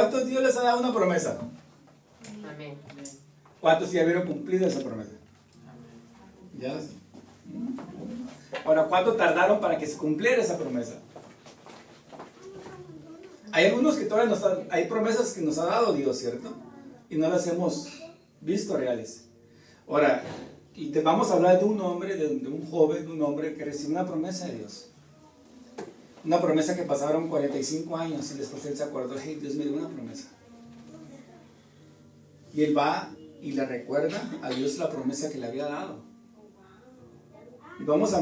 ¿Cuántos Dios les ha dado una promesa? Amén. ¿Cuántos ya vieron cumplida esa promesa? ¿Ya? Ahora, ¿cuánto tardaron para que se cumpliera esa promesa? Hay algunos que todavía hay promesas que nos ha dado Dios, ¿cierto? Y no las hemos visto reales. Ahora, y te vamos a hablar de un hombre, de un joven, de un hombre que recibió una promesa de Dios. Una promesa que pasaron 45 años y después él se acordó, hey, Dios me dio una promesa. Y él va y le recuerda a Dios la promesa que le había dado. Y vamos a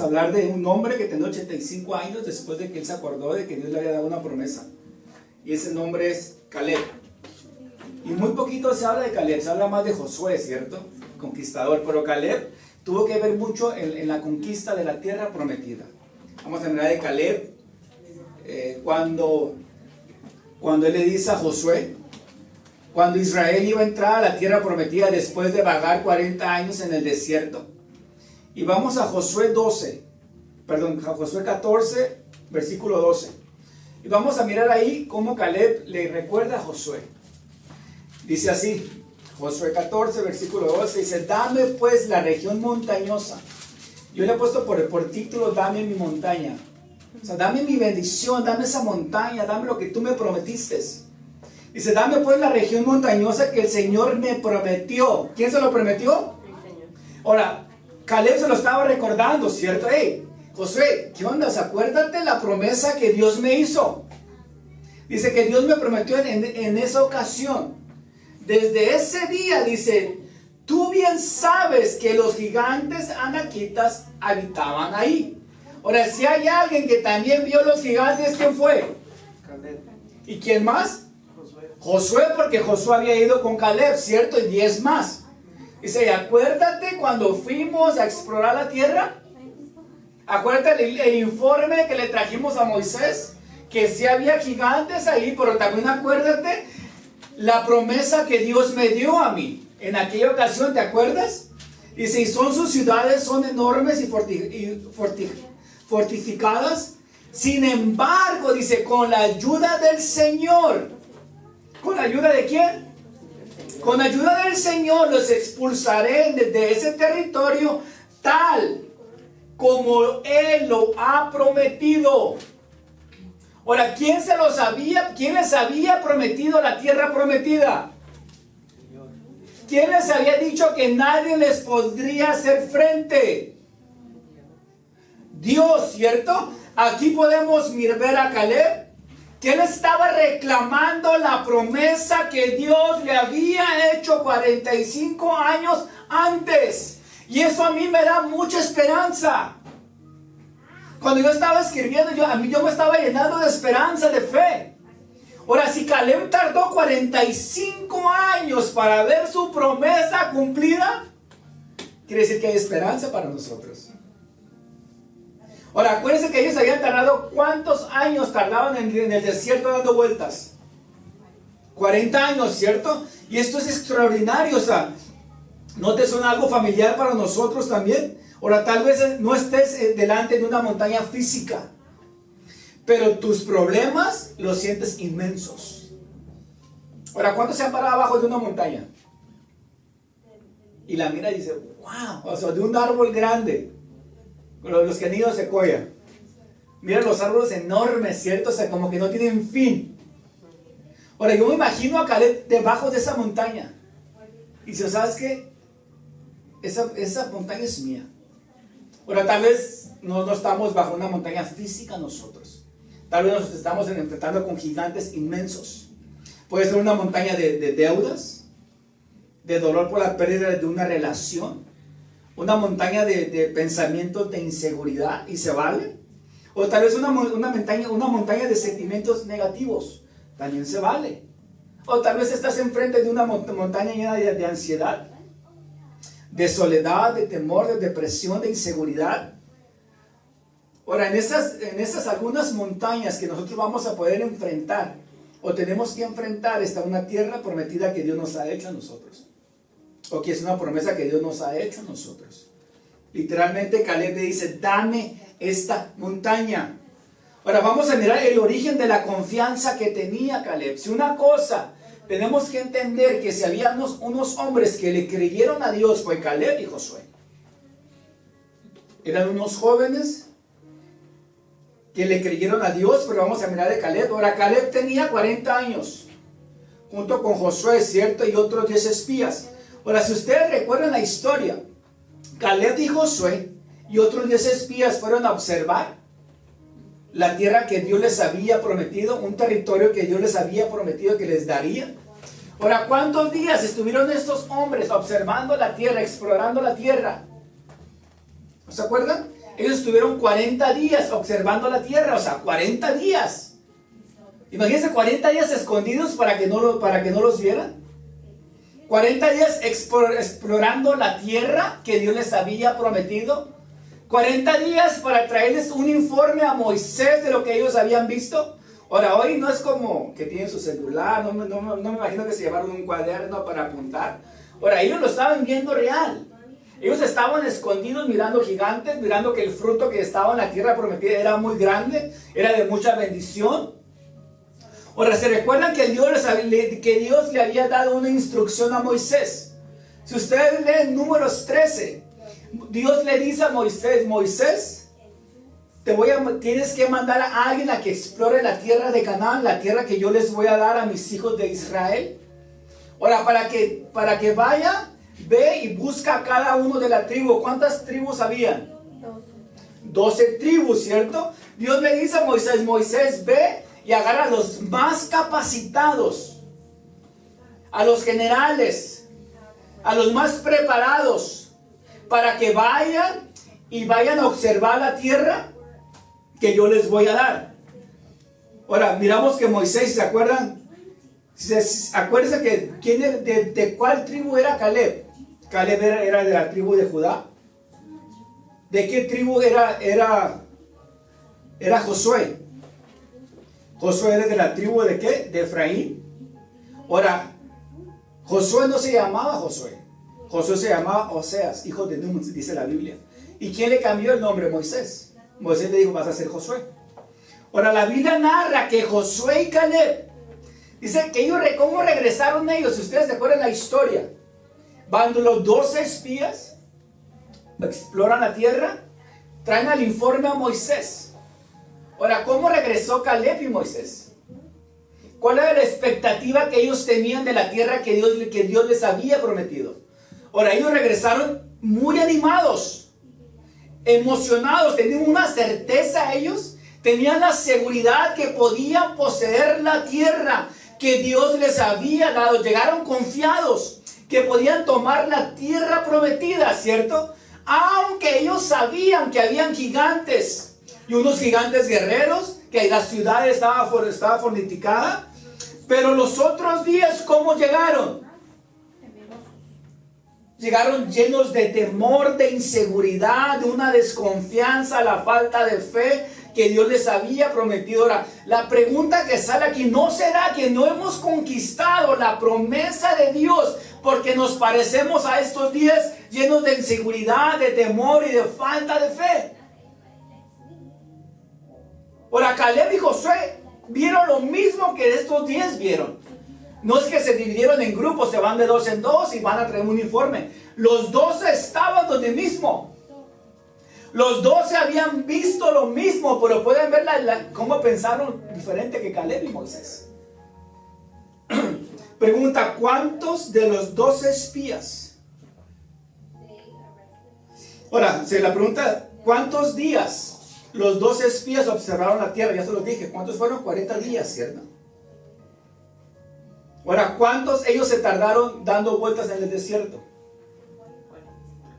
hablar de un hombre que tenía 85 años después de que él se acordó de que Dios le había dado una promesa. Y ese nombre es Caleb. Y muy poquito se habla de Caleb, se habla más de Josué, ¿cierto? Conquistador. Pero Caleb tuvo que ver mucho en la conquista de la tierra prometida. Vamos a hablar de Caleb cuando él le dice a Josué, cuando Israel iba a entrar a la tierra prometida después de vagar 40 años en el desierto. Y vamos a Josué 14, versículo 12. Y vamos a mirar ahí cómo Caleb le recuerda a Josué. Dice así, Josué 14, versículo 12, dice, dame pues la región montañosa. Yo le he puesto por título, dame mi montaña. O sea, dame mi bendición, dame esa montaña, dame lo que tú me prometiste. Dice, dame pues la región montañosa que el Señor me prometió. ¿Quién se lo prometió? El Señor. Ahora, Caleb se lo estaba recordando, ¿cierto? Hey, Josué, ¿qué onda? Acuérdate la promesa que Dios me hizo. Dice que Dios me prometió en esa ocasión. Desde ese día, dice, tú bien sabes que los gigantes anaquitas habitaban ahí. Ahora, si hay alguien que también vio los gigantes, ¿quién fue? Caleb. ¿Y quién más? Josué. Josué, porque Josué había ido con Caleb, ¿cierto? Y 10 más. Dice, acuérdate cuando fuimos a explorar la tierra. Acuérdate el informe que le trajimos a Moisés, que sí había gigantes ahí, pero también acuérdate la promesa que Dios me dio a mí. En aquella ocasión, ¿te acuerdas? Dice, y sus ciudades son enormes y fortificadas. Sin embargo, dice, con la ayuda del Señor. ¿Con la ayuda de quién? Con la ayuda del Señor los expulsaré de ese territorio tal como Él lo ha prometido. Ahora, ¿quién les había prometido la tierra prometida? ¿Quién les había dicho que nadie les podría hacer frente? Dios, ¿cierto? Aquí podemos ver a Caleb, que él estaba reclamando la promesa que Dios le había hecho 45 años antes. Y eso a mí me da mucha esperanza. Cuando yo estaba escribiendo, yo me estaba llenando de esperanza, de fe. Ahora, si Caleb tardó 45 años para ver su promesa cumplida, quiere decir que hay esperanza para nosotros. Ahora, acuérdense que ellos habían tardado, ¿cuántos años tardaban en el desierto dando vueltas? 40 años, ¿cierto? Y esto es extraordinario, o sea, ¿no te suena algo familiar para nosotros también? Ahora, tal vez no estés delante de una montaña física, pero tus problemas los sientes inmensos. Ahora, ¿cuántos se han parado abajo de una montaña? Y la mira y dice, wow, o sea, de un árbol grande, los que han ido a Sequoia. Mira los árboles enormes, ¿cierto? O sea, como que no tienen fin. Ahora, yo me imagino a Caleb debajo de esa montaña. Y dice, ¿sabes qué? Esa montaña es mía. Ahora, tal vez no estamos bajo una montaña física nosotros. Tal vez nos estamos enfrentando con gigantes inmensos. Puede ser una montaña de deudas, de dolor por la pérdida de una relación, una montaña de pensamientos de inseguridad, y se vale. O tal vez una montaña de sentimientos negativos, también se vale. O tal vez estás enfrente de una montaña llena de ansiedad, de soledad, de temor, de depresión, de inseguridad. Ahora, en esas algunas montañas que nosotros vamos a poder enfrentar, o tenemos que enfrentar, está una tierra prometida que Dios nos ha hecho a nosotros, o que es una promesa que Dios nos ha hecho a nosotros. Literalmente Caleb le dice, dame esta montaña. Ahora vamos a mirar el origen de la confianza que tenía Caleb. Si una cosa tenemos que entender, que si había unos hombres que le creyeron a Dios, fue Caleb y Josué. Eran unos jóvenes que le creyeron a Dios, pero vamos a mirar de Caleb. Ahora Caleb tenía 40 años, junto con Josué, ¿cierto? Y otros 10 espías. Ahora, si ustedes recuerdan la historia, Caleb y Josué y otros 10 espías fueron a observar la tierra que Dios les había prometido, un territorio que Dios les había prometido que les daría. Ahora, ¿cuántos días estuvieron estos hombres observando la tierra, explorando la tierra? ¿Se acuerdan? Ellos estuvieron 40 días observando la tierra, o sea, 40 días. Imagínense 40 días escondidos para que no los vieran. 40 días explorando la tierra que Dios les había prometido. 40 días para traerles un informe a Moisés de lo que ellos habían visto. Ahora, hoy no es como que tienen su celular, no me imagino que se llevaron un cuaderno para apuntar. Ahora, ellos lo estaban viendo real. Ellos estaban escondidos mirando gigantes, mirando que el fruto que estaba en la tierra prometida era muy grande, era de mucha bendición. Ahora, ¿se recuerdan que Dios le había dado una instrucción a Moisés? Si ustedes leen Números 13, Dios le dice a Moisés, Moisés, tienes que mandar a alguien a que explore la tierra de Canaán, la tierra que yo les voy a dar a mis hijos de Israel. Ahora, para que vaya, ve y busca a cada uno de la tribu. ¿Cuántas tribus habían? 12 tribus, ¿cierto? Dios le dice a Moisés, Moisés, ve y agarra a los más capacitados, a los generales, a los más preparados, para que vayan a observar la tierra que yo les voy a dar. Ahora, miramos que Moisés, ¿se acuerdan? Acuérdense que de cuál tribu era Caleb. Caleb era de la tribu de Judá. ¿De qué tribu era Josué? Josué era de la tribu de ¿qué? De Efraín. Ahora, Josué no se llamaba Josué. Josué se llamaba Oseas, hijo de Nun, dice la Biblia. ¿Y quién le cambió el nombre? Moisés. Moisés le dijo, vas a ser Josué. Ahora, la Biblia narra que Josué y Caleb, dice que ellos, ¿cómo regresaron ellos? Si ustedes se acuerdan la historia, van los 12 espías, exploran la tierra, traen al informe a Moisés. Ahora, ¿cómo regresó Caleb y Moisés? ¿Cuál era la expectativa que ellos tenían de la tierra que Dios les había prometido? Ahora, ellos regresaron muy animados, emocionados, tenían una certeza ellos, tenían la seguridad que podían poseer la tierra que Dios les había dado. Llegaron confiados que podían tomar la tierra prometida, ¿cierto? Aunque ellos sabían que habían gigantes y unos gigantes guerreros, que la ciudad estaba fortificada. Pero los otros días, ¿cómo llegaron? Llegaron llenos de temor, de inseguridad, de una desconfianza, la falta de fe que Dios les había prometido. Ahora, la pregunta que sale aquí, ¿no será que no hemos conquistado la promesa de Dios porque nos parecemos a estos días llenos de inseguridad, de temor y de falta de fe? Ahora, Caleb y Josué vieron lo mismo que estos 10 vieron. No es que se dividieron en grupos, se van de 2 en 2 y van a traer un informe. Los 12 estaban donde mismo. Los 12 habían visto lo mismo, pero pueden ver cómo pensaron diferente que Caleb y Moisés. Pregunta, ¿cuántos de los 12 espías? Ahora, se la pregunta, ¿cuántos días los 12 espías observaron la tierra? Ya se los dije, ¿cuántos fueron? 40 días, ¿cierto? Ahora, ¿cuántos ellos se tardaron dando vueltas en el desierto?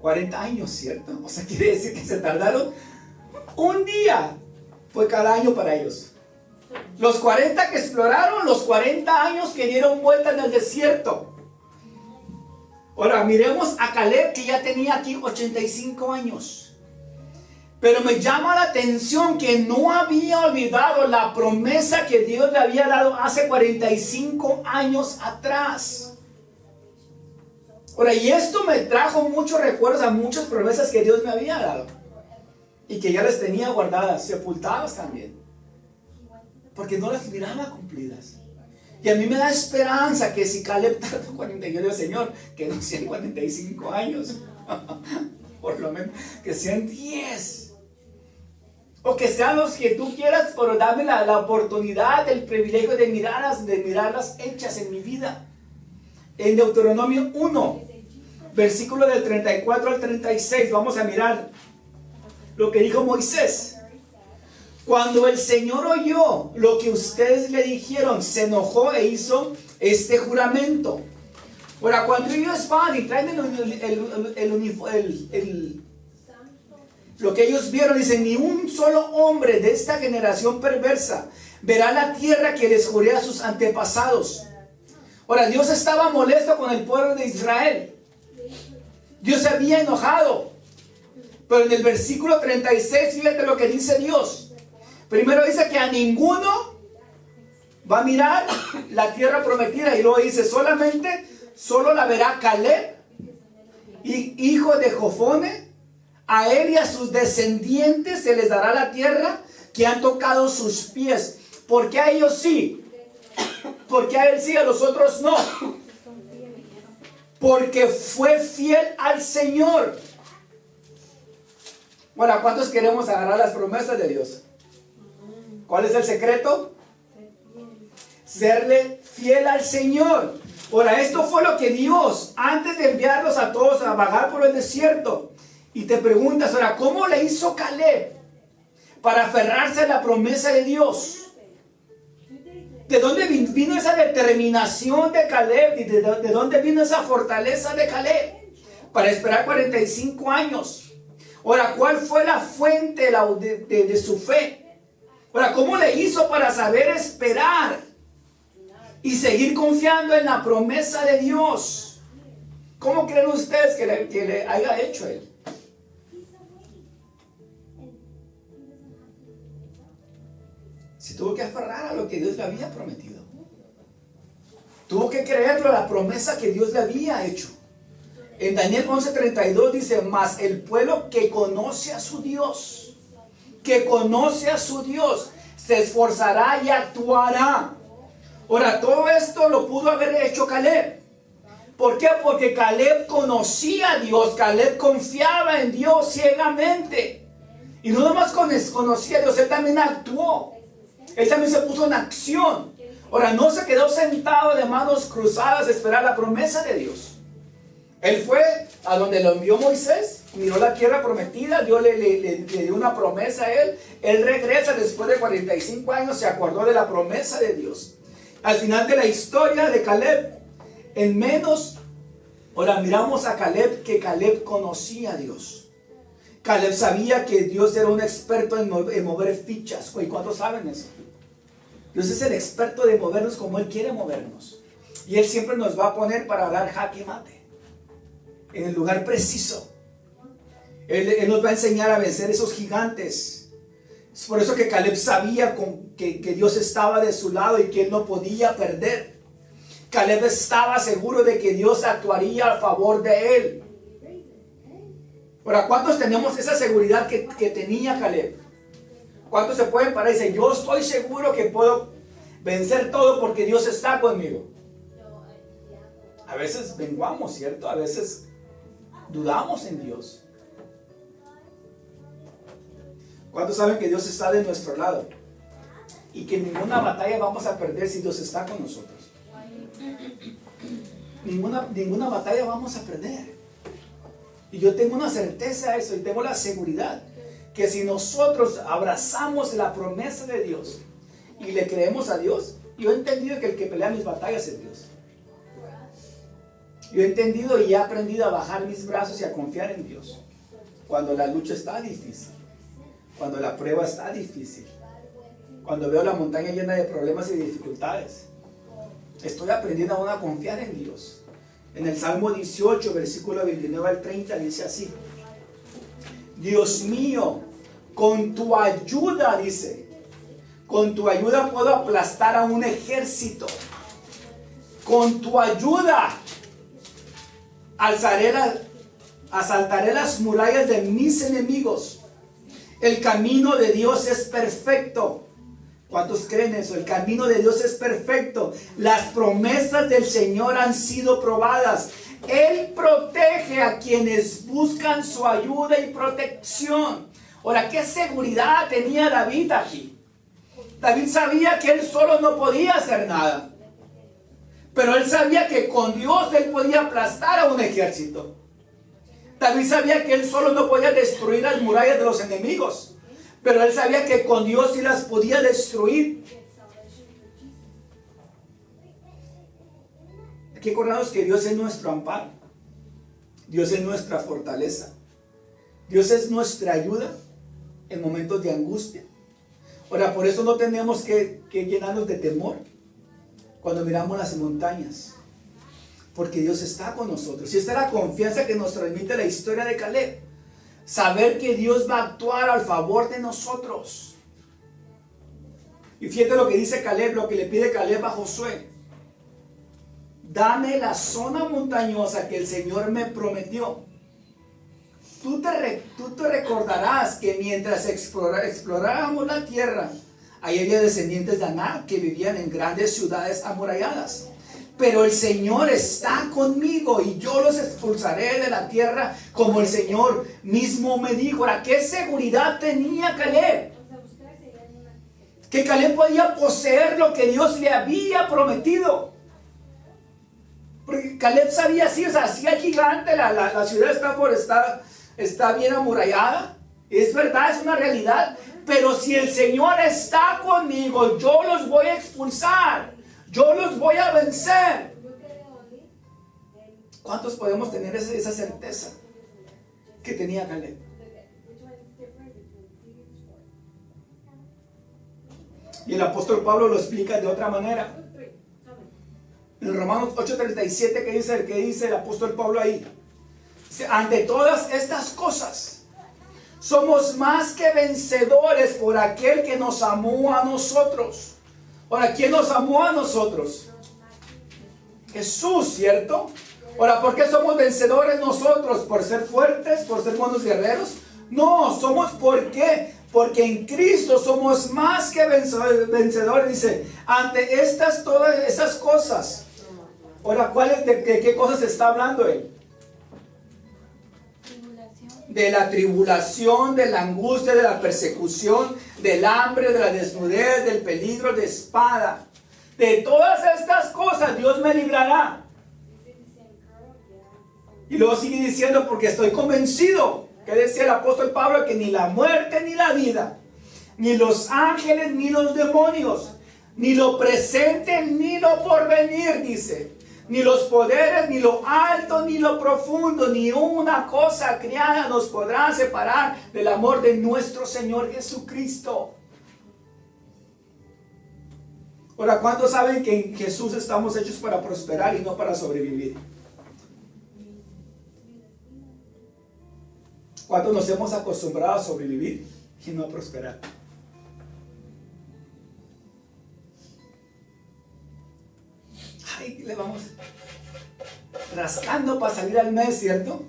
40 años, ¿cierto? O sea, quiere decir que se tardaron un día. Fue cada año para ellos. Los 40 que exploraron, los 40 años que dieron vuelta en el desierto. Ahora, miremos a Caleb, que ya tenía aquí 85 años. Pero me llama la atención que no había olvidado la promesa que Dios le había dado hace 45 años atrás. Ahora, y esto me trajo muchos recuerdos a muchas promesas que Dios me había dado. Y que ya les tenía guardadas, sepultadas también. porque no las miraba cumplidas. Y a mí me da esperanza que si Caleb tardó 40, yo le digo, Señor, que no sean 45 años, por lo menos, que sean 10. O que sean los que tú quieras, pero dame la oportunidad, el privilegio de mirarlas hechas en mi vida. En Deuteronomio 1, versículo del 34 al 36, vamos a mirar lo que dijo Moisés. Cuando el Señor oyó lo que ustedes le dijeron, se enojó e hizo este juramento. Ahora, cuando ellos van y traen lo que ellos vieron, dicen, ni un solo hombre de esta generación perversa verá la tierra que les juré a sus antepasados. Ahora, Dios estaba molesto con el pueblo de Israel. Dios se había enojado. Pero en el versículo 36, fíjate lo que dice Dios. Primero dice que a ninguno va a mirar la tierra prometida. Y luego dice, solo la verá Caleb, hijo de Jofone. A él y a sus descendientes se les dará la tierra que han tocado sus pies. ¿Por qué a ellos sí? Porque a él sí, a los otros no. Porque fue fiel al Señor. Bueno, ¿cuántos queremos agarrar las promesas de Dios? ¿Cuál es el secreto? Serle fiel al Señor. Ahora, esto fue lo que Dios, antes de enviarlos a todos a vagar por el desierto, y te preguntas, ahora, ¿cómo le hizo Caleb para aferrarse a la promesa de Dios? ¿De dónde vino esa determinación de Caleb? ¿Y de dónde vino esa fortaleza de Caleb para esperar 45 años? Ahora, ¿cuál fue la fuente de su fe? Ahora, ¿cómo le hizo para saber esperar y seguir confiando en la promesa de Dios? ¿Cómo creen ustedes que le haya hecho él? Se tuvo que aferrar a lo que Dios le había prometido. Tuvo que creerlo, la promesa que Dios le había hecho. En Daniel 11:32 dice, mas el pueblo que conoce a su Dios, se esforzará y actuará. Ahora, todo esto lo pudo haber hecho Caleb. ¿Por qué? Porque Caleb conocía a Dios, Caleb confiaba en Dios ciegamente. Y no nomás conocía a Dios, él también actuó. Él también se puso en acción. Ahora, no se quedó sentado de manos cruzadas a esperar la promesa de Dios. Él fue a donde lo envió Moisés, miró la tierra prometida, Dios le dio una promesa a él. Él regresa después de 45 años, se acordó de la promesa de Dios. Al final de la historia de Caleb, en menos, ahora miramos a Caleb, que Caleb conocía a Dios. Caleb sabía que Dios era un experto en mover fichas. ¿Y cuántos saben eso? Dios es el experto de movernos como Él quiere movernos. Y Él siempre nos va a poner para dar jaque mate, en el lugar preciso. Él nos va a enseñar a vencer esos gigantes. Es por eso que Caleb sabía que Dios estaba de su lado y que él no podía perder. Caleb estaba seguro de que Dios actuaría a favor de él. Ahora, ¿cuántos tenemos esa seguridad que tenía Caleb? ¿Cuántos se pueden parar y decir, yo estoy seguro que puedo vencer todo porque Dios está conmigo? A veces menguamos, ¿cierto? A veces dudamos en Dios. ¿Cuántos saben que Dios está de nuestro lado? Y que ninguna batalla vamos a perder si Dios está con nosotros. Ninguna batalla vamos a perder. Y yo tengo una certeza de eso, y tengo la seguridad que si nosotros abrazamos la promesa de Dios y le creemos a Dios, yo he entendido que el que pelea mis batallas es Dios. Yo he entendido y he aprendido a bajar mis brazos y a confiar en Dios cuando la lucha está difícil, cuando la prueba está difícil, cuando veo la montaña llena de problemas y dificultades. Estoy aprendiendo aún a confiar en Dios. En el Salmo 18, versículo 29 al 30 dice así: Dios mío, con tu ayuda, dice, con tu ayuda puedo aplastar a un ejército. Con tu ayuda asaltaré las murallas de mis enemigos. El camino de Dios es perfecto. ¿Cuántos creen eso? El camino de Dios es perfecto. Las promesas del Señor han sido probadas. Él protege a quienes buscan su ayuda y protección. Ahora, ¿qué seguridad tenía David aquí? David sabía que él solo no podía hacer nada. Pero él sabía que con Dios él podía aplastar a un ejército. David sabía que él solo no podía destruir las murallas de los enemigos. Pero él sabía que con Dios sí las podía destruir. Hay que acordarnos que Dios es nuestro amparo. Dios es nuestra fortaleza. Dios es nuestra ayuda en momentos de angustia. Ahora, por eso no tenemos que llenarnos de temor cuando miramos las montañas. Porque Dios está con nosotros. Y esta es la confianza que nos transmite la historia de Caleb. Saber que Dios va a actuar al favor de nosotros. Y fíjate lo que dice Caleb, lo que le pide Caleb a Josué. Dame la zona montañosa que el Señor me prometió. Tú te recordarás que mientras explorábamos la tierra, ahí había descendientes de Anak que vivían en grandes ciudades amuralladas. Pero el Señor está conmigo y yo los expulsaré de la tierra como el Señor mismo me dijo. Ahora, ¿qué seguridad tenía Caleb? Que Caleb podía poseer lo que Dios le había prometido. Porque Caleb sabía, sí, o sea, sí hay gigante, la ciudad está bien amurallada. Es verdad, es una realidad. Pero si el Señor está conmigo, yo los voy a expulsar. Yo los voy a vencer. ¿Cuántos podemos tener esa certeza que tenía Caleb? Y el apóstol Pablo lo explica de otra manera. En Romanos 8:37, ¿qué dice el apóstol Pablo ahí? Dice, ante todas estas cosas, somos más que vencedores por aquel que nos amó a nosotros. Ahora, ¿quién nos amó a nosotros? Jesús, ¿cierto? Ahora, ¿por qué somos vencedores nosotros? ¿Por ser fuertes? ¿Por ser buenos guerreros? No, somos ¿por qué? Porque en Cristo somos más que vencedores. Dice, ante todas esas cosas. Ahora, ¿de qué cosas está hablando él? De la tribulación, de la angustia, de la persecución, del hambre, de la desnudez, del peligro de espada. De todas estas cosas Dios me librará. Y luego sigue diciendo, porque estoy convencido, que decía el apóstol Pablo, que ni la muerte ni la vida, ni los ángeles ni los demonios, ni lo presente ni lo porvenir, dice, ni los poderes, ni lo alto, ni lo profundo, ni una cosa criada nos podrá separar del amor de nuestro Señor Jesucristo. Ahora, ¿cuántos saben que en Jesús estamos hechos para prosperar y no para sobrevivir? ¿Cuántos nos hemos acostumbrado a sobrevivir y no a prosperar? Ay, le vamos rascando para salir al mes, ¿cierto?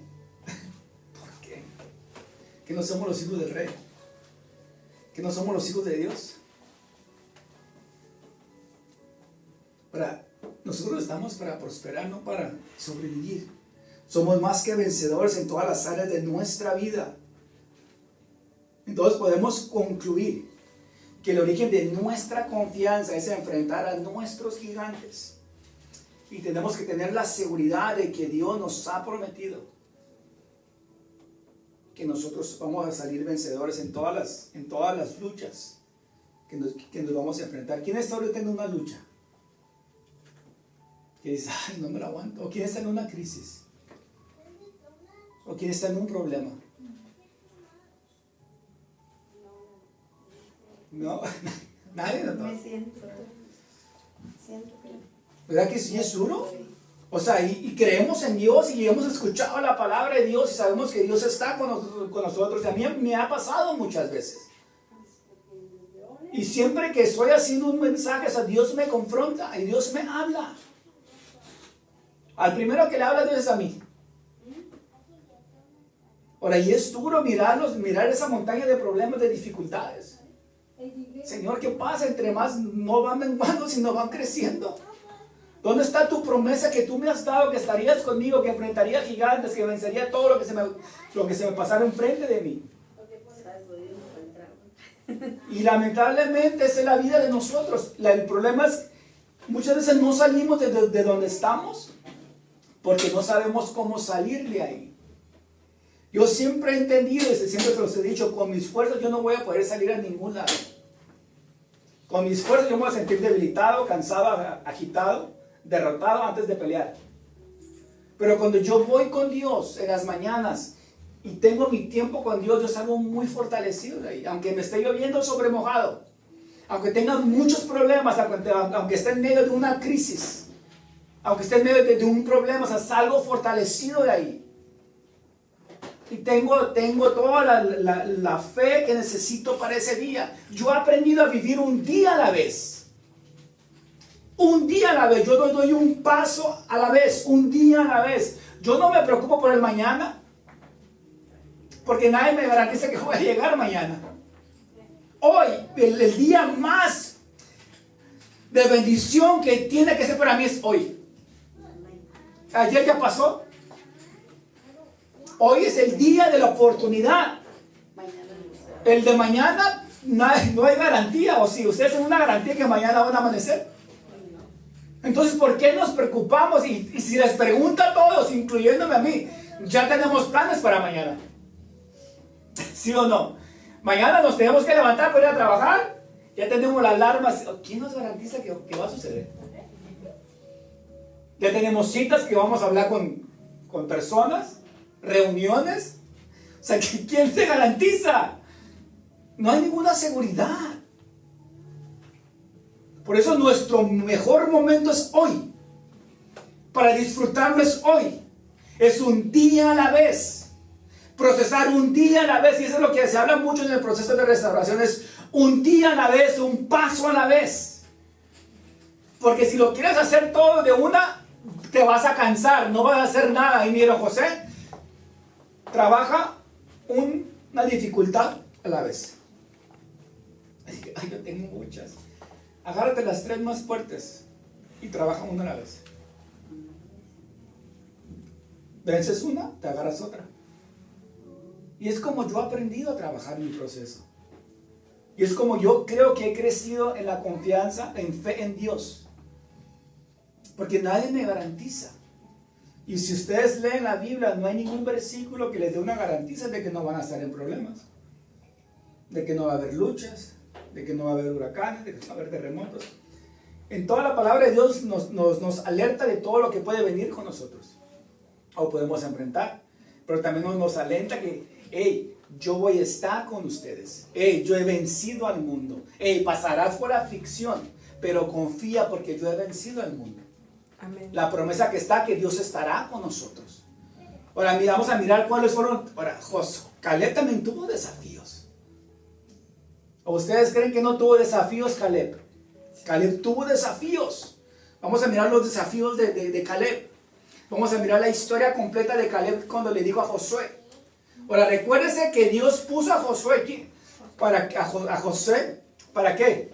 ¿Por qué? Que no somos los hijos del Rey, que no somos los hijos de Dios. Nosotros estamos para prosperar, no para sobrevivir. Somos más que vencedores en todas las áreas de nuestra vida. Entonces podemos concluir que el origen de nuestra confianza es enfrentar a nuestros gigantes. Y tenemos que tener la seguridad de que Dios nos ha prometido que nosotros vamos a salir vencedores en todas las luchas que nos vamos a enfrentar. ¿Quién está ahorita en una lucha? Que dice, ay, no me la aguanto. ¿O quién está en una crisis? ¿O quién está en un problema? No, nadie. No. Me siento que... ¿Verdad que sí es duro? O sea, y creemos en Dios y hemos escuchado la palabra de Dios y sabemos que Dios está con nosotros. Y a mí me ha pasado muchas veces. Y siempre que estoy haciendo un mensaje, o sea, Dios me confronta y Dios me habla. Al primero que le habla Dios es a mí. Ahora, y es duro mirar esa montaña de problemas, de dificultades. Señor, ¿qué pasa? Entre más no van menguando, sino van creciendo. ¿Dónde está tu promesa que tú me has dado, que estarías conmigo, que enfrentaría gigantes, que vencería todo lo que se me pasara enfrente de mí? Y lamentablemente esa es la vida de nosotros. El problema es, muchas veces no salimos de donde estamos porque no sabemos cómo salir de ahí. Yo siempre he entendido, siempre se los he dicho, con mis fuerzas yo no voy a poder salir a ningún lado. Con mis fuerzas yo me voy a sentir debilitado, cansado, agitado, derrotado antes de pelear. Pero cuando yo voy con Dios en las mañanas y tengo mi tiempo con Dios, yo salgo muy fortalecido de ahí. Aunque me esté lloviendo sobre mojado, aunque tenga muchos problemas, aunque esté en medio de una crisis, aunque esté en medio de un problema, o sea, salgo fortalecido de ahí. Y tengo toda la fe que necesito para ese día. Yo he aprendido a vivir un día a la vez. Un día a la vez. Yo doy un paso a la vez. Un día a la vez. Yo no me preocupo por el mañana, porque nadie me garantiza que voy a llegar mañana. Hoy, el día más de bendición que tiene que ser para mí es hoy. Ayer ya pasó. Hoy es el día de la oportunidad. El de mañana no hay garantía. O si ustedes tienen una garantía que mañana van a amanecer. Entonces, ¿por qué nos preocupamos? Y si les pregunto a todos, incluyéndome a mí, ya tenemos planes para mañana. ¿Sí o no? Mañana nos tenemos que levantar para ir a trabajar. Ya tenemos las alarmas. ¿Quién nos garantiza que va a suceder? Ya tenemos citas que vamos a hablar con personas. Reuniones. O sea, ¿quién te garantiza? No hay ninguna seguridad. Por eso nuestro mejor momento es hoy. Para disfrutarlo es hoy. Es un día a la vez. Procesar un día a la vez. Y eso es lo que se habla mucho en el proceso de restauración. Es un día a la vez, un paso a la vez. Porque si lo quieres hacer todo de una, te vas a cansar. No vas a hacer nada. Y mira, José trabaja una dificultad a la vez. Ay, yo tengo muchas. Agárrate las 3 más fuertes y trabaja una a la vez. Vences una, te agarras otra. Y es como yo he aprendido a trabajar mi proceso. Y es como yo creo que he crecido en la confianza, en fe en Dios. Porque nadie me garantiza. Y si ustedes leen la Biblia, no hay ningún versículo que les dé una garantía de que no van a estar en problemas. De que no va a haber luchas, de que no va a haber huracanes, de que no va a haber terremotos. En toda la palabra de Dios nos alerta de todo lo que puede venir con nosotros. O podemos enfrentar. Pero también nos alenta que, hey, yo voy a estar con ustedes. Hey, yo he vencido al mundo. Hey, pasarás por aflicción, pero confía porque yo he vencido al mundo. Amén. La promesa que está, que Dios estará con nosotros. Ahora vamos a mirar cuáles fueron. Ahora, Caleb también tuvo desafíos. ¿O ustedes creen que no tuvo desafíos Caleb? Caleb tuvo desafíos. Vamos a mirar los desafíos de Caleb. Vamos a mirar la historia completa de Caleb cuando le dijo a Josué. Ahora recuérdese que Dios puso a Josué aquí. A Josué, ¿para qué?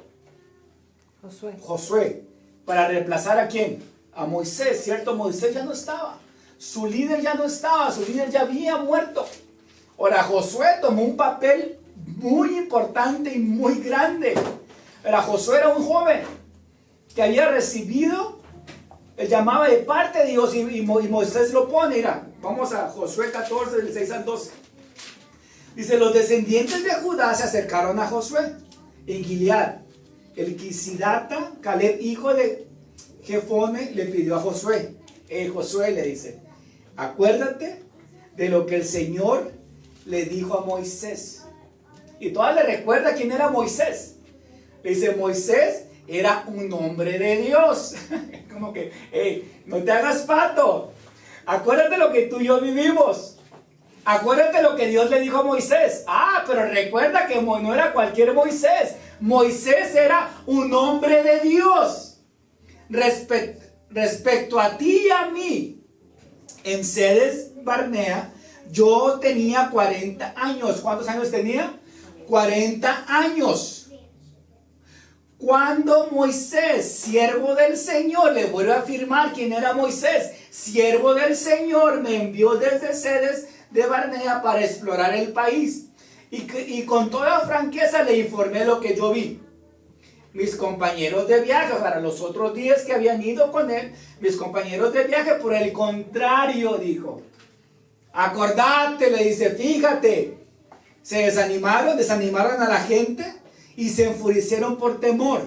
Josué. ¿Para reemplazar a quién? A Moisés, ¿cierto? Moisés ya no estaba. Su líder ya no estaba. Su líder ya había muerto. Ahora Josué tomó un papel muy importante y muy grande. Ahora Josué era un joven que había recibido el llamado de parte de Dios y Moisés lo pone. Mira, vamos a Josué 14, del 6 al 12. Dice, los descendientes de Judá se acercaron a Josué en Gilead. El Quisidata, Caleb, hijo de Jefone, le pidió a Josué. Josué le dice, acuérdate de lo que el Señor le dijo a Moisés. Y todas le recuerda quién era Moisés. Le dice, Moisés era un hombre de Dios. Como que, hey, no te hagas pato. Acuérdate lo que tú y yo vivimos. Acuérdate lo que Dios le dijo a Moisés. Ah, pero recuerda que no era cualquier Moisés. Moisés era un hombre de Dios. Respecto a ti y a mí, en Sedes Barnea, yo tenía 40 años. ¿Cuántos años tenía? 40 años. Cuando Moisés, siervo del Señor, le vuelvo a afirmar quién era Moisés, siervo del Señor, me envió desde Cedes de Barnea para explorar el país. Y con toda franqueza le informé lo que yo vi. Mis compañeros de viaje, para los otros días que habían ido con él, mis compañeros de viaje, por el contrario, dijo, acordate, le dice, fíjate, se desanimaron a la gente y se enfurecieron por temor.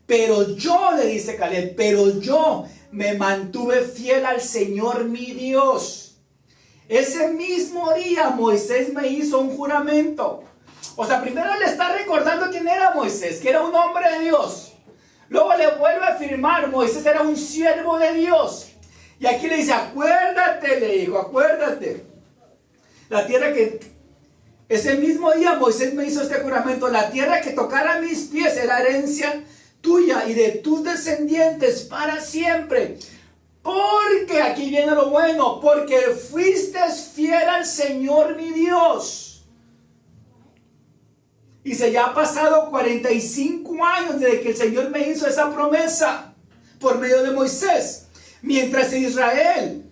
Pero yo, le dice Caleb, pero yo me mantuve fiel al Señor mi Dios. Ese mismo día Moisés me hizo un juramento. O sea, primero le está recordando quién era Moisés, que era un hombre de Dios. Luego le vuelve a afirmar, Moisés era un siervo de Dios. Y aquí le dice, acuérdate, le dijo, acuérdate. La tierra que, ese mismo día Moisés me hizo este juramento, la tierra que tocara mis pies era herencia tuya y de tus descendientes para siempre. Porque, aquí viene lo bueno, porque fuiste fiel al Señor mi Dios. Dice, ya ha pasado 45 años desde que el Señor me hizo esa promesa por medio de Moisés. Mientras Israel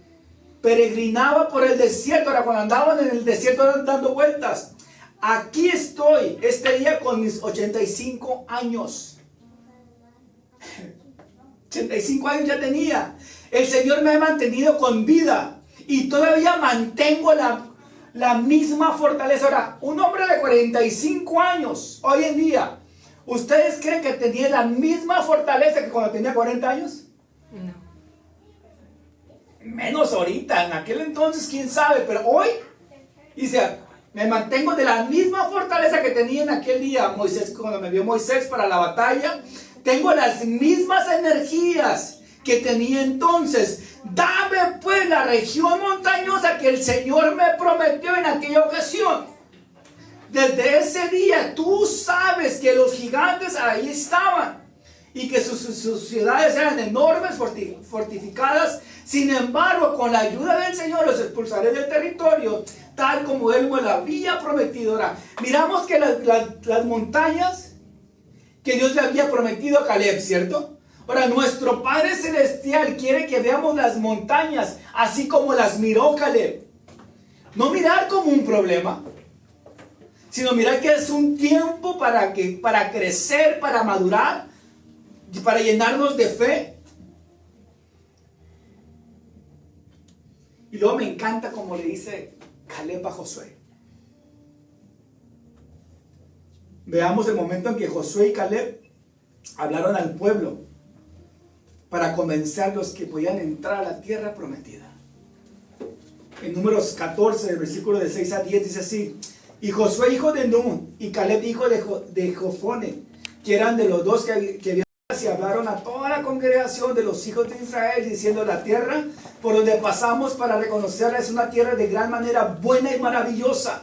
peregrinaba por el desierto, ahora cuando andaban en el desierto dando vueltas, aquí estoy este día con mis 85 años. 85 años ya tenía. El Señor me ha mantenido con vida y todavía mantengo la misma fortaleza. Ahora, un hombre de 45 años, hoy en día, ¿ustedes creen que tenía la misma fortaleza que cuando tenía 40 años? No. Menos ahorita, en aquel entonces, quién sabe, pero hoy, dice, me mantengo de la misma fortaleza que tenía en aquel día, Moisés, cuando me vio Moisés para la batalla, tengo las mismas energías que tenía entonces. Dame pues la región montañosa que el Señor me prometió en aquella ocasión. Desde ese día tú sabes que los gigantes ahí estaban y que sus ciudades eran enormes, fortificadas. Sin embargo, con la ayuda del Señor los expulsaré del territorio, tal como Él me lo había prometido. Ahora, miramos que las montañas que Dios le había prometido a Caleb, ¿cierto? Ahora, nuestro Padre Celestial quiere que veamos las montañas así como las miró Caleb. No mirar como un problema, sino mirar que es un tiempo para crecer, para madurar, para llenarnos de fe. Y luego me encanta como le dice Caleb a Josué. Veamos el momento en que Josué y Caleb hablaron al pueblo para convencerlos que podían entrar a la tierra prometida. En Números 14, del versículo de 6 a 10, dice así: y Josué hijo de Nun y Caleb hijo de Jofone, que eran de los dos que habían, y hablaron a toda la congregación de los hijos de Israel, diciendo: la tierra por donde pasamos para reconocerla es una tierra de gran manera buena y maravillosa.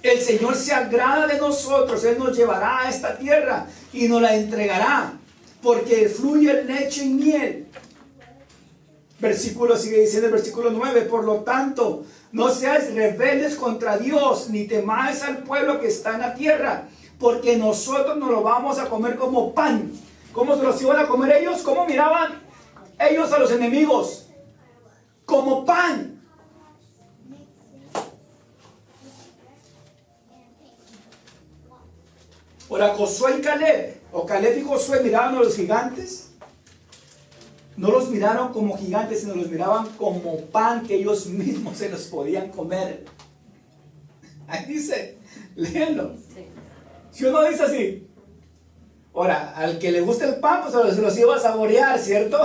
El Señor se agrada de nosotros, Él nos llevará a esta tierra y nos la entregará, porque fluye leche y miel. Versículo sigue diciendo el versículo 9: por lo tanto, no seáis rebeldes contra Dios, ni temáis al pueblo que está en la tierra, porque nosotros nos lo vamos a comer como pan. ¿Cómo se los iban a comer ellos? ¿Cómo miraban ellos a los enemigos? Como pan. Ahora, Josué y Caleb, o Caleb y Josué, miraban a los gigantes. No los miraron como gigantes, sino los miraban como pan que ellos mismos se los podían comer. Ahí dice, léanlo. Si uno dice así, ahora, al que le gusta el pan, pues se los iba a saborear, ¿cierto?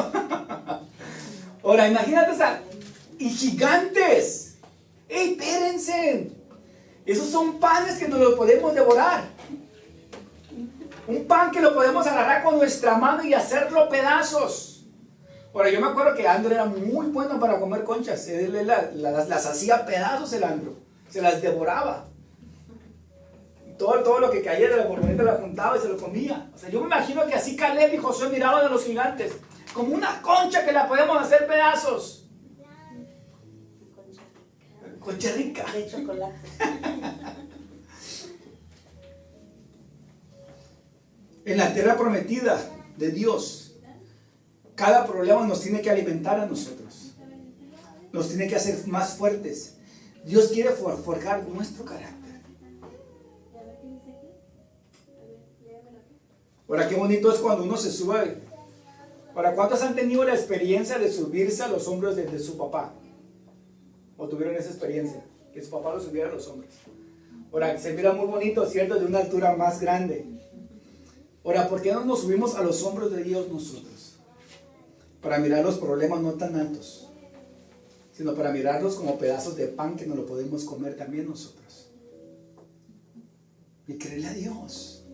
Ahora, imagínate, y gigantes. ¡Ey, espérense! Esos son panes que nos los podemos devorar. Un pan que lo podemos agarrar con nuestra mano y hacerlo pedazos. Ahora, yo me acuerdo que Andrew era muy bueno para comer conchas. Él las hacía pedazos, el Andrew. Se las devoraba. Todo lo que caía de la borboleta la juntaba y se lo comía. O sea, yo me imagino que así Caleb y Josué miraban a los gigantes. Como una concha que la podemos hacer pedazos. Concha rica. De chocolate. En la tierra prometida de Dios, cada problema nos tiene que alimentar a nosotros. Nos tiene que hacer más fuertes. Dios quiere forjar nuestro carácter. Ahora, qué bonito es cuando uno se sube. ¿Para cuántos han tenido la experiencia de subirse a los hombros de su papá? ¿O tuvieron esa experiencia? Que su papá lo subiera a los hombros. Ahora, se mira muy bonito, ¿cierto? De una altura más grande. Ahora, ¿por qué no nos subimos a los hombros de Dios nosotros? Para mirar los problemas no tan altos, sino para mirarlos como pedazos de pan que nos lo podemos comer también nosotros. Y creerle a Dios.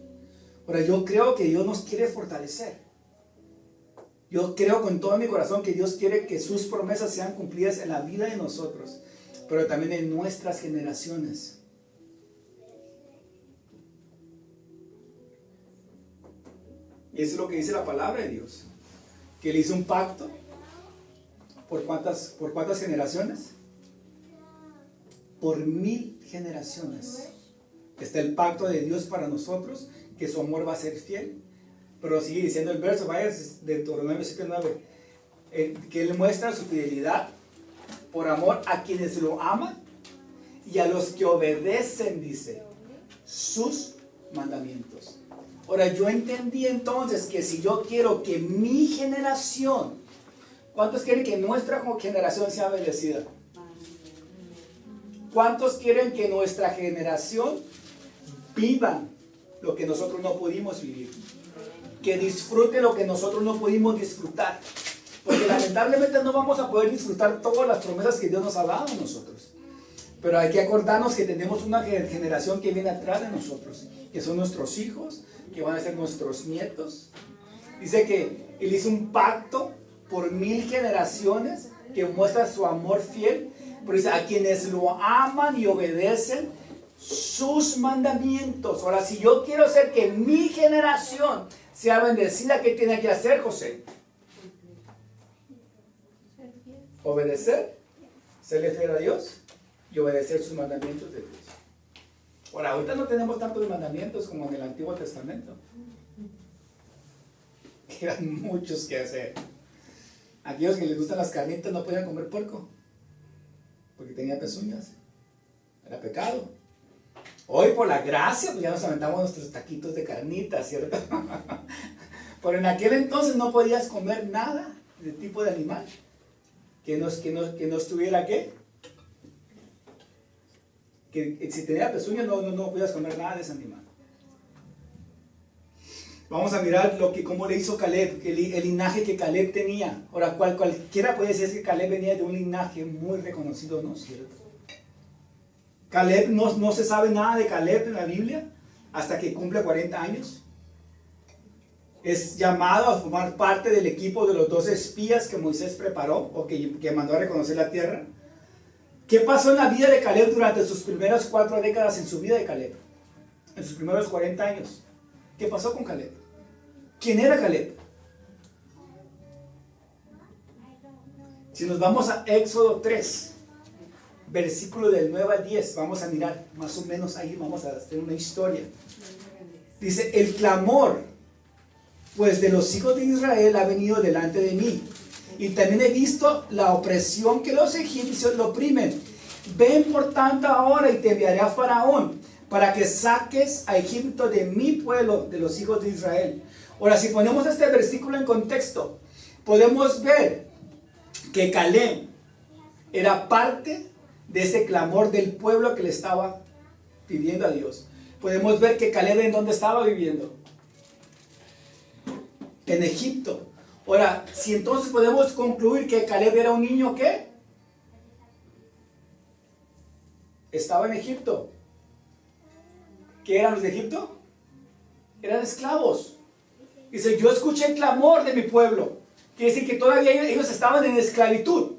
Ahora, yo creo que Dios nos quiere fortalecer. Yo creo con todo mi corazón que Dios quiere que sus promesas sean cumplidas en la vida de nosotros, pero también en nuestras generaciones. Y eso es lo que dice la palabra de Dios. Que Él hizo un pacto. ¿Por cuántas generaciones? Por 1000 generaciones. Está el pacto de Dios para nosotros, que su amor va a ser fiel. Pero sigue diciendo el verso, vaya, de Deuteronomio 7:9, que Él muestra su fidelidad por amor a quienes lo aman y a los que obedecen, dice, sus mandamientos. Ahora, yo entendí entonces que si yo quiero que mi generación, ¿cuántos quieren que nuestra generación sea bendecida? ¿Cuántos quieren que nuestra generación vivan lo que nosotros no pudimos vivir? Que disfrute lo que nosotros no pudimos disfrutar. Porque lamentablemente no vamos a poder disfrutar todas las promesas que Dios nos ha dado a nosotros. Pero hay que acordarnos que tenemos una generación que viene atrás de nosotros, que son nuestros hijos, que van a ser nuestros nietos. Dice que Él hizo un pacto por 1000 generaciones que muestra su amor fiel. Pero dice, a quienes lo aman y obedecen sus mandamientos. Ahora, si yo quiero hacer que mi generación sea bendecida, ¿qué tiene que hacer, José? Obedecer, serle fiel a Dios y obedecer sus mandamientos de Dios. Ahora, ahorita no tenemos tantos mandamientos como en el Antiguo Testamento. Eran muchos que hacer. Aquellos que les gustan las carnitas no podían comer puerco, porque tenía pezuñas. Era pecado. Hoy, por la gracia, pues ya nos aventamos nuestros taquitos de carnitas, ¿cierto? Pero en aquel entonces no podías comer nada de tipo de animal que no estuviera, ¿qué? Que si tenía pezuñas no podías comer nada de ese animal. Vamos a mirar cómo le hizo Caleb, el linaje que Caleb tenía. Ahora, cualquiera puede decir que Caleb venía de un linaje muy reconocido, ¿no? ¿Cierto? Caleb, no se sabe nada de Caleb en la Biblia hasta que cumple 40 años. Es llamado a formar parte del equipo de los 12 espías que Moisés preparó o que mandó a reconocer la tierra. ¿Qué pasó en la vida de Caleb durante sus primeras 4 décadas en su vida de Caleb? En sus primeros 40 años. ¿Qué pasó con Caleb? ¿Quién era Caleb? Si nos vamos a Éxodo 3, versículo del 9 al 10, vamos a mirar más o menos ahí, vamos a hacer una historia. Dice, el clamor pues de los hijos de Israel ha venido delante de mí, y también he visto la opresión que los egipcios lo oprimen. Ven por tanto ahora y te enviaré a Faraón para que saques a Egipto de mi pueblo, de los hijos de Israel. Ahora, si ponemos este versículo en contexto, podemos ver que Caleb era parte de ese clamor del pueblo que le estaba pidiendo a Dios. Podemos ver que Caleb, ¿en dónde estaba viviendo? En Egipto. Ahora, si entonces podemos concluir que Caleb era un niño, ¿qué? Estaba en Egipto. ¿Qué eran los de Egipto? Eran esclavos. Dice, yo escuché el clamor de mi pueblo. Quiere decir que todavía ellos estaban en esclavitud.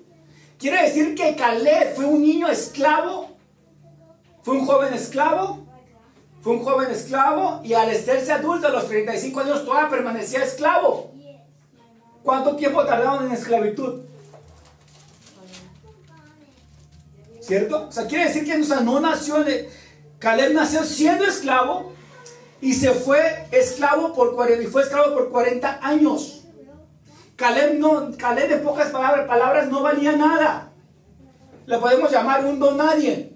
Quiere decir que Caleb fue un niño esclavo. Fue un joven esclavo. Fue un joven esclavo y al hacerse adulto a los 35 años todavía permanecía esclavo. ¿Cuánto tiempo tardaron en esclavitud? ¿Cierto? O sea, quiere decir que no nació, Caleb nació siendo esclavo y se fue esclavo por 40 años. Caleb, en pocas palabras no valía nada. Le podemos llamar un don nadie.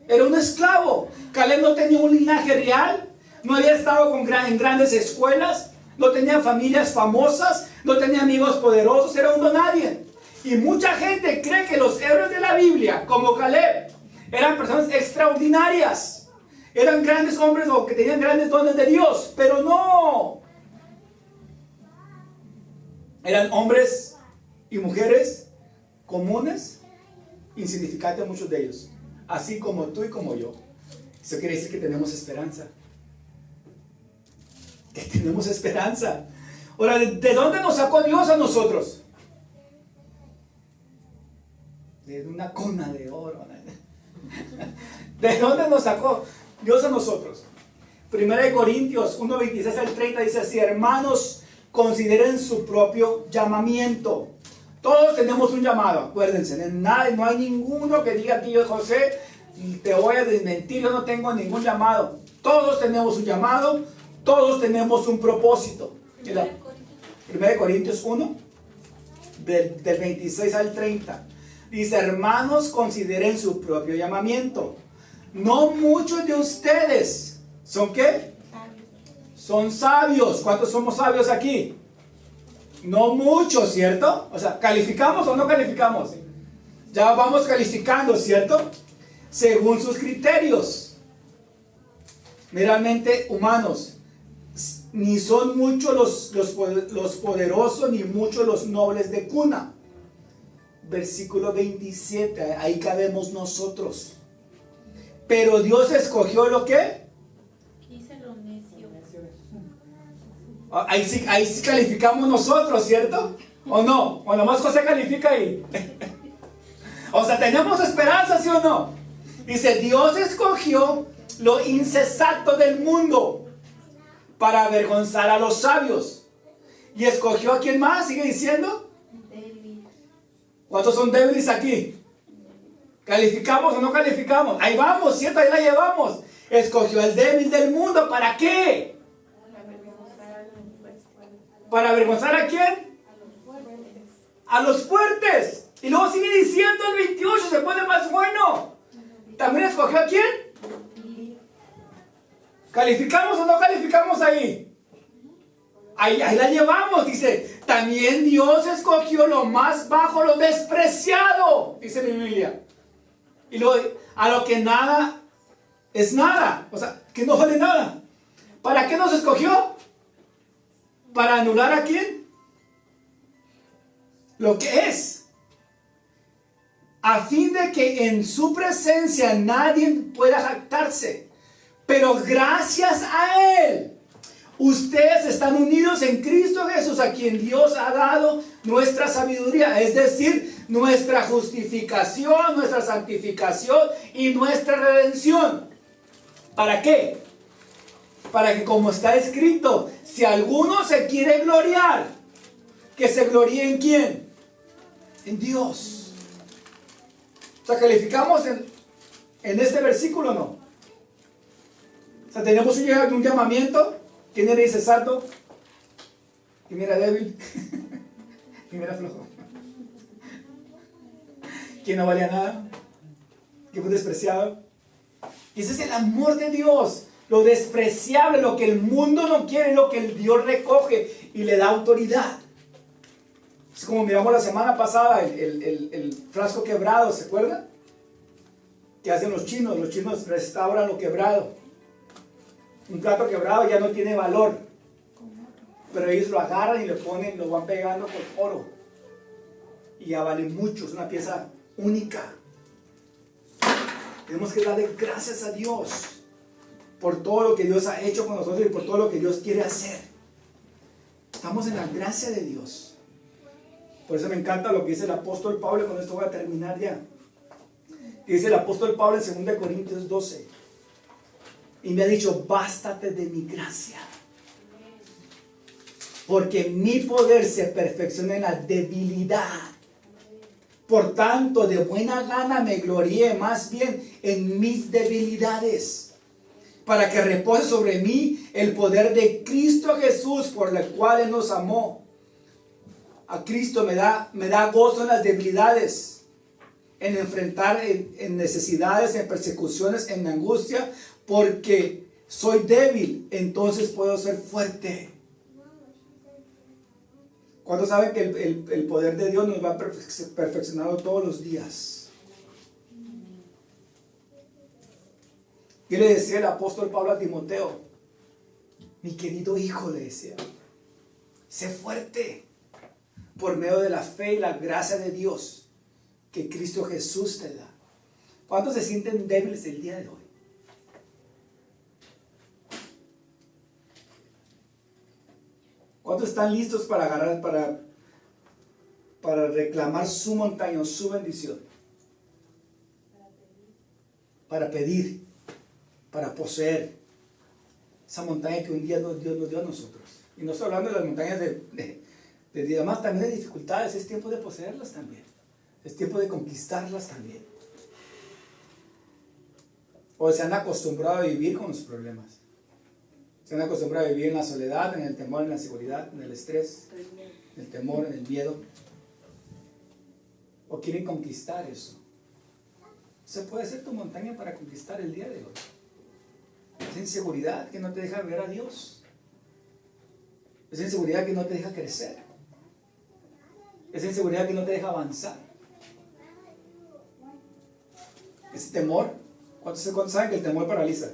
Era un esclavo. Caleb no tenía un linaje real, no había estado en grandes escuelas, no tenía familias famosas, no tenía amigos poderosos, era un don nadie. Y mucha gente cree que los héroes de la Biblia, como Caleb, eran personas extraordinarias, eran grandes hombres o que tenían grandes dones de Dios, pero no. Eran hombres y mujeres comunes, insignificantes muchos de ellos, así como tú y como yo. Eso quiere decir que tenemos esperanza. Que tenemos esperanza. Ahora, ¿de dónde nos sacó Dios a nosotros? De una cuna de oro. ¿De dónde nos sacó Dios a nosotros? 1 Corintios 1, 26 al 30 dice así: hermanos, consideren su propio llamamiento. Todos tenemos un llamado, acuérdense. No hay ninguno que diga aquí: yo, José, te voy a desmentir, yo no tengo ningún llamado. Todos tenemos un llamado, todos tenemos un propósito. 1 Corintios 1, del 26 al 30. Dice: hermanos, consideren su propio llamamiento. No muchos de ustedes son ¿qué? Son sabios. ¿Cuántos somos sabios aquí? No muchos, ¿cierto? O sea, ¿calificamos o no calificamos? Ya vamos calificando, ¿cierto? Según sus criterios meramente humanos. Ni son muchos los poderosos, ni muchos los nobles de cuna. Versículo 27, ahí cabemos nosotros. Pero Dios escogió ¿lo qué? Quise lo necio. Ahí sí calificamos nosotros, ¿cierto? ¿O no? ¿O nomás José califica ahí? O sea, ¿tenemos esperanza, sí o no? Dice: Dios escogió lo insensato del mundo para avergonzar a los sabios. ¿Y escogió a quién más? ¿Sigue diciendo? Débil. ¿Cuántos son débiles aquí? ¿Calificamos o no calificamos? Ahí vamos, ¿cierto? Ahí la llevamos. Escogió al débil del mundo. ¿Para qué? ¿Para avergonzar a quién? A los fuertes. Y luego sigue diciendo el 28, se pone más bueno. ¿También escogió a quién? ¿Calificamos o no calificamos ahí? Ahí la llevamos, dice: también Dios escogió lo más bajo, lo despreciado, dice mi Biblia. Y luego, a lo que nada es nada, o sea, que no vale nada. ¿Para qué nos escogió? ¿Para anular a quién? Lo que es. A fin de que en su presencia nadie pueda jactarse. Pero gracias a Él, ustedes están unidos en Cristo Jesús, a quien Dios ha dado nuestra sabiduría, es decir, nuestra justificación, nuestra santificación y nuestra redención. ¿Para qué? Para que, como está escrito, si alguno se quiere gloriar, que se gloríe ¿en quién? En Dios. O sea, ¿calificamos en este versículo o no? O sea, tenemos un llamamiento. ¿Quién era insensato? ¿Quién era débil? ¿Quién era flojo? ¿Quién no valía nada? ¿Quién fue despreciado? Y ese es el amor de Dios. Lo despreciable, lo que el mundo no quiere, lo que el Dios recoge y le da autoridad. Es como miramos la semana pasada el frasco quebrado, ¿se acuerdan? ¿Qué hacen los chinos? Los chinos restauran lo quebrado. Un plato quebrado ya no tiene valor, pero ellos lo agarran y le ponen, lo van pegando con oro y ya vale mucho, es una pieza única. Tenemos que darle gracias a Dios por todo lo que Dios ha hecho con nosotros y por todo lo que Dios quiere hacer. Estamos en la gracia de Dios. Por eso me encanta lo que dice el apóstol Pablo. Con esto voy a terminar ya. Dice el apóstol Pablo en 2 Corintios 12. Y me ha dicho: bástate de mi gracia, porque mi poder se perfecciona en la debilidad. Por tanto, de buena gana me glorié más bien en mis debilidades, para que repose sobre mí el poder de Cristo Jesús, por el cual Él nos amó. A Cristo me da gozo en las debilidades, en enfrentar en necesidades, en persecuciones, en angustia, porque soy débil, entonces puedo ser fuerte. ¿Cuántos saben que el poder de Dios nos va perfeccionando todos los días? ¿Qué le decía el apóstol Pablo a Timoteo? Mi querido hijo, le decía, sé fuerte por medio de la fe y la gracia de Dios que Cristo Jesús te da. ¿Cuántos se sienten débiles el día de hoy? ¿Cuántos están listos para agarrar, para reclamar su montaña o su bendición? Para pedir, para poseer esa montaña que un día Dios nos dio a nosotros. Y no estoy hablando de las montañas de además también de dificultades. Es tiempo de poseerlas también. Es tiempo de conquistarlas también. O se han acostumbrado a vivir con los problemas. Se han acostumbrado a vivir en la soledad, en el temor, en la inseguridad, en el estrés, en el temor, en el miedo. O quieren conquistar eso. Esa puede ser tu montaña para conquistar el día de hoy. Esa inseguridad que no te deja ver a Dios. Esa inseguridad que no te deja crecer. Esa inseguridad que no te deja avanzar. Ese temor. ¿Cuántos saben que el temor paraliza?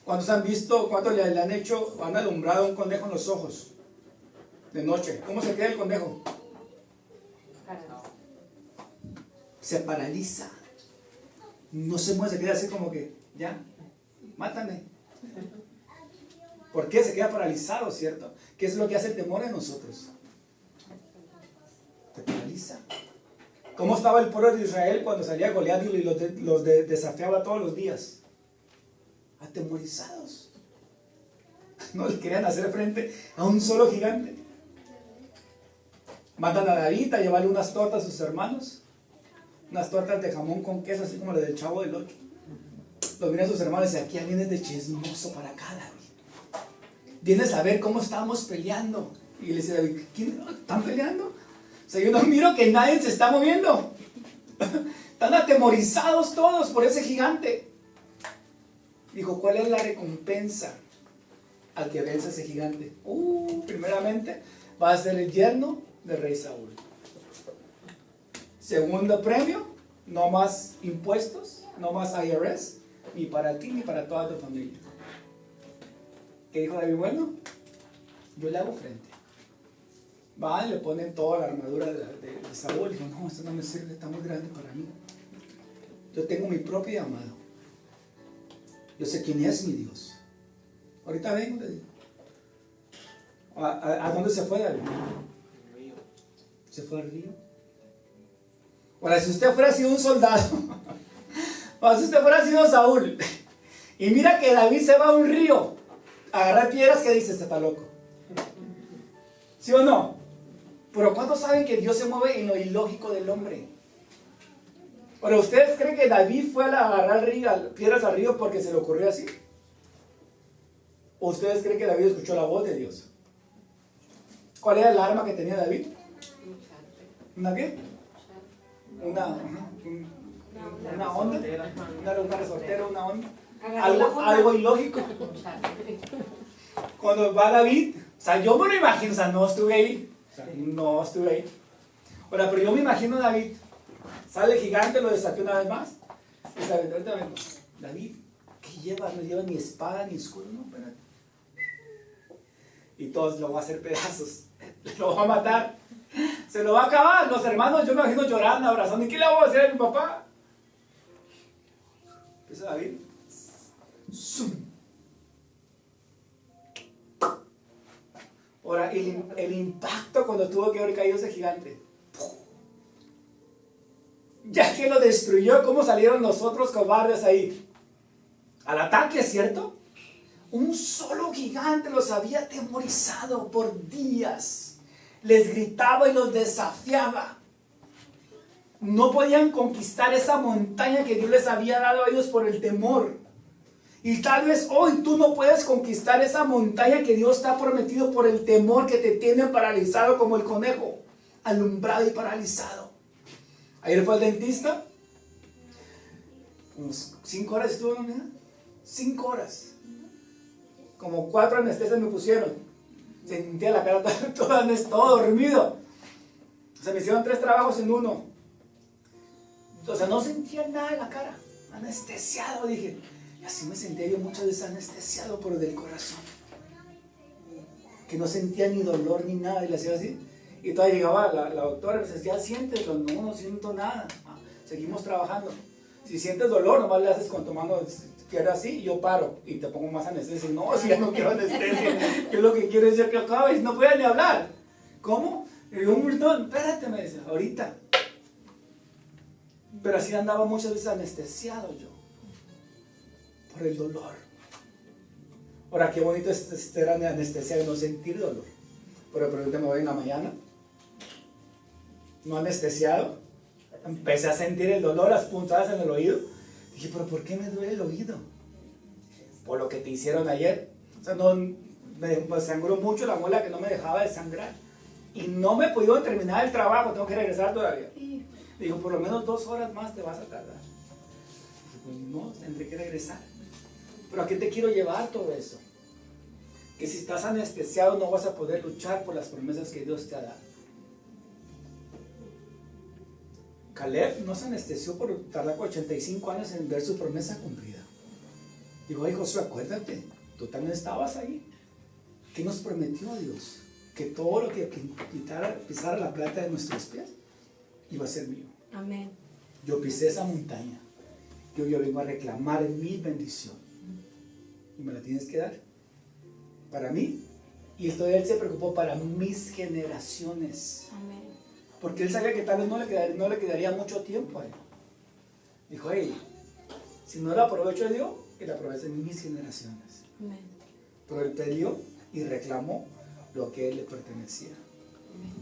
¿Cuántos han visto, cuántos le han hecho, han alumbrado a un conejo en los ojos de noche? ¿Cómo se queda el conejo? Se paraliza. No se mueve, se queda así como que, ya, mátame. ¿Por qué? Se queda paralizado, ¿cierto? ¿Qué es lo que hace el temor en nosotros? Te paraliza. ¿Cómo estaba el pueblo de Israel cuando salía Goliat y los desafiaba todos los días? Atemorizados. No le querían hacer frente a un solo gigante. Mandan a David a llevarle unas tortas a sus hermanos. Unas tortas de jamón con queso, así como las del Chavo del Ocho. Los vienen sus hermanos y decían, aquí vienes de chismoso para acá, David. Vienes a ver cómo estamos peleando. Y le dice David, ¿quién están peleando? O sea, yo no miro que nadie se está moviendo. Están atemorizados todos por ese gigante. Dijo, ¿cuál es la recompensa al que vence a ese gigante? Primeramente, va a ser el yerno del rey Saúl. Segundo premio, no más impuestos, no más IRS, ni para ti ni para toda tu familia. ¿Qué dijo David? Bueno, yo le hago frente. Va, le ponen toda la armadura de Saúl. Dijo, no, esto no me sirve, está muy grande para mí. Yo tengo mi propio llamado. Yo sé quién es mi Dios. Ahorita vengo, le digo. ¿A dónde se fue David? Se fue al río. Ahora, si usted fuera sido un soldado, o si usted fuera sido Saúl, y mira que David se va a un río a agarrar piedras, ¿qué dice? Este está loco. ¿Sí o no? Pero ¿cuántos saben que Dios se mueve en lo ilógico del hombre? Ahora, ¿ustedes creen que David fue a agarrar piedras al río porque se le ocurrió así? ¿O ustedes creen que David escuchó la voz de Dios? ¿Cuál era el arma que tenía David? ¿Una qué? Una onda, una resortera, una onda. Algo ilógico. Cuando va David, o sea, yo me lo imagino, o sea, no estuve ahí. No estuve ahí. Ahora, pero yo me imagino a David. Sale el gigante, lo desafió una vez más. Y sabe, David, ¿qué lleva? No lleva ni espada ni escudo. No, espérate. Y todos lo va a hacer pedazos. Lo va a matar. Se lo va a acabar. Los hermanos, yo me imagino llorando, abrazando. ¿Y qué le vamos a hacer a mi papá? Empieza David. ¡Zum! Ahora, el impacto cuando tuvo que haber caído ese gigante. Ya que lo destruyó, ¿cómo salieron los otros cobardes ahí? Al ataque, ¿cierto? Un solo gigante los había atemorizado por días. Les gritaba y los desafiaba. No podían conquistar esa montaña que Dios les había dado a ellos por el temor. Y tal vez hoy tú no puedes conquistar esa montaña que Dios te ha prometido por el temor que te tiene paralizado como el conejo, alumbrado y paralizado. Ayer fue al dentista, unos 5 horas estuvo, ¿no? 5 horas. Como 4 anestesias me pusieron. Sentía la cara todo dormido. O sea, me hicieron 3 trabajos en uno. O sea, no sentía nada en la cara. Anestesiado, dije. Y así me sentía yo muchas veces anestesiado por el del corazón. Que no sentía ni dolor ni nada. Y le hacía así. Y todavía llegaba la doctora y me decía, ya siéntelo. No, no siento nada. Seguimos trabajando. Si sientes dolor, nomás le haces con tu mano izquierda así y yo paro. Y te pongo más anestesia. No, si ya no quiero anestesia. Yo lo que quiero es ya que acabe. No puedo ni hablar. ¿Cómo? Y yo, no, espérate, me decía, ahorita. Pero así andaba muchas veces anestesiado yo. Por el dolor. Ahora, qué bonito es estar anestesiado y no sentir dolor. Pero pregúntame hoy en la mañana. No anestesiado. Empecé a sentir el dolor, las punzadas en el oído. Dije, pero ¿por qué me duele el oído? Por lo que te hicieron ayer. O sea, no, me sangró mucho la muela que no me dejaba de sangrar. Y no me he podido terminar el trabajo, tengo que regresar todavía. Digo, por lo menos 2 horas más te vas a tardar. Pues no, tendré que regresar. Pero ¿a qué te quiero llevar todo eso? Que si estás anestesiado no vas a poder luchar por las promesas que Dios te ha dado. Caleb no se anestesió por tardar 85 años en ver su promesa cumplida. Digo, ay Josué, acuérdate, tú también estabas ahí. ¿Qué nos prometió Dios? Que todo lo que pisara la plata de nuestros pies iba a ser mío. Amén. Yo pisé esa montaña. Yo vengo a reclamar mi bendición. Y me la tienes que dar. Para mí. Y entonces Él se preocupó para mis generaciones. Amén. Porque Él sabía que tal vez no le quedaría mucho tiempo a Él. Dijo, hey, si no la aprovecho yo, que la aproveche en mis generaciones. Amén. Pero Él pidió y reclamó lo que a Él le pertenecía.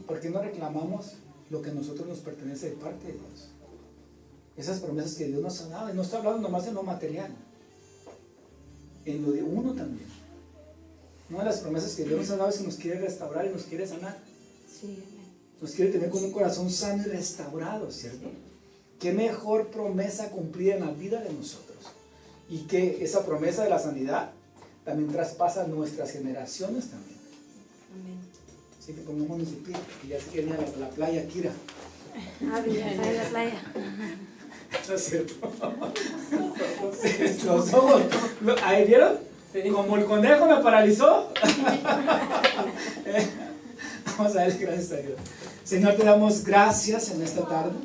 ¿Por qué no reclamamos lo que a nosotros nos pertenece de parte de Dios? Esas promesas que Dios nos ha dado. Y no está hablando nomás en lo material, en lo de uno también. Una de las promesas que Dios nos ha dado es que nos quiere restaurar y nos quiere sanar. Sí. Nos quiere tener con un corazón sano y restaurado, ¿cierto? Qué mejor promesa cumplida en la vida de nosotros. Y que esa promesa de la sanidad también traspasa nuestras generaciones también. Amén. Así que pongámonos de pie, que ya se quiere ir a la playa, Kira. Ya está en la playa. Eso es cierto. Los ojos, ¿ahí vieron? Sí. Como el conejo me paralizó. Vamos a ver, gracias a Dios. Señor, te damos gracias en esta tarde.